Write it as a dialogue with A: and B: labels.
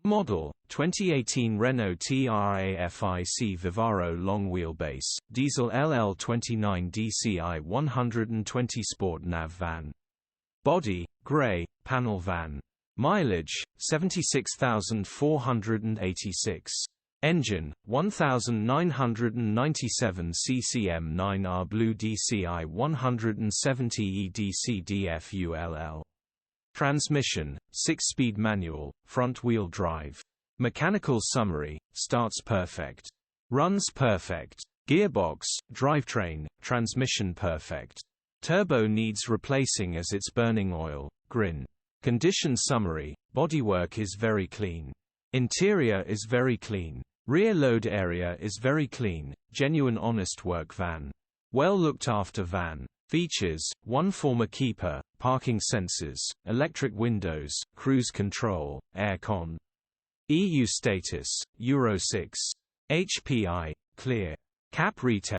A: Model: 2018 Renault TRAFIC VIVARO long wheelbase, diesel LL29 dCi 120 sport nav van. Body: grey, panel van. Mileage: 76,486. Engine: 1997 CCM 9R Blue DCi 170 EDC DFULL. Transmission: 6-speed manual, front-wheel drive. Mechanical summary: starts perfect. Runs perfect. Gearbox, drivetrain, transmission perfect. Turbo needs replacing as it's burning oil, grin. Condition summary: bodywork is very clean. Interior is very clean. Rear load area is very clean, genuine honest work van. Well looked after van. Features: 1 former keeper, parking sensors, electric windows, cruise control, aircon. EU status: Euro 6. HPI, clear. Cap retail.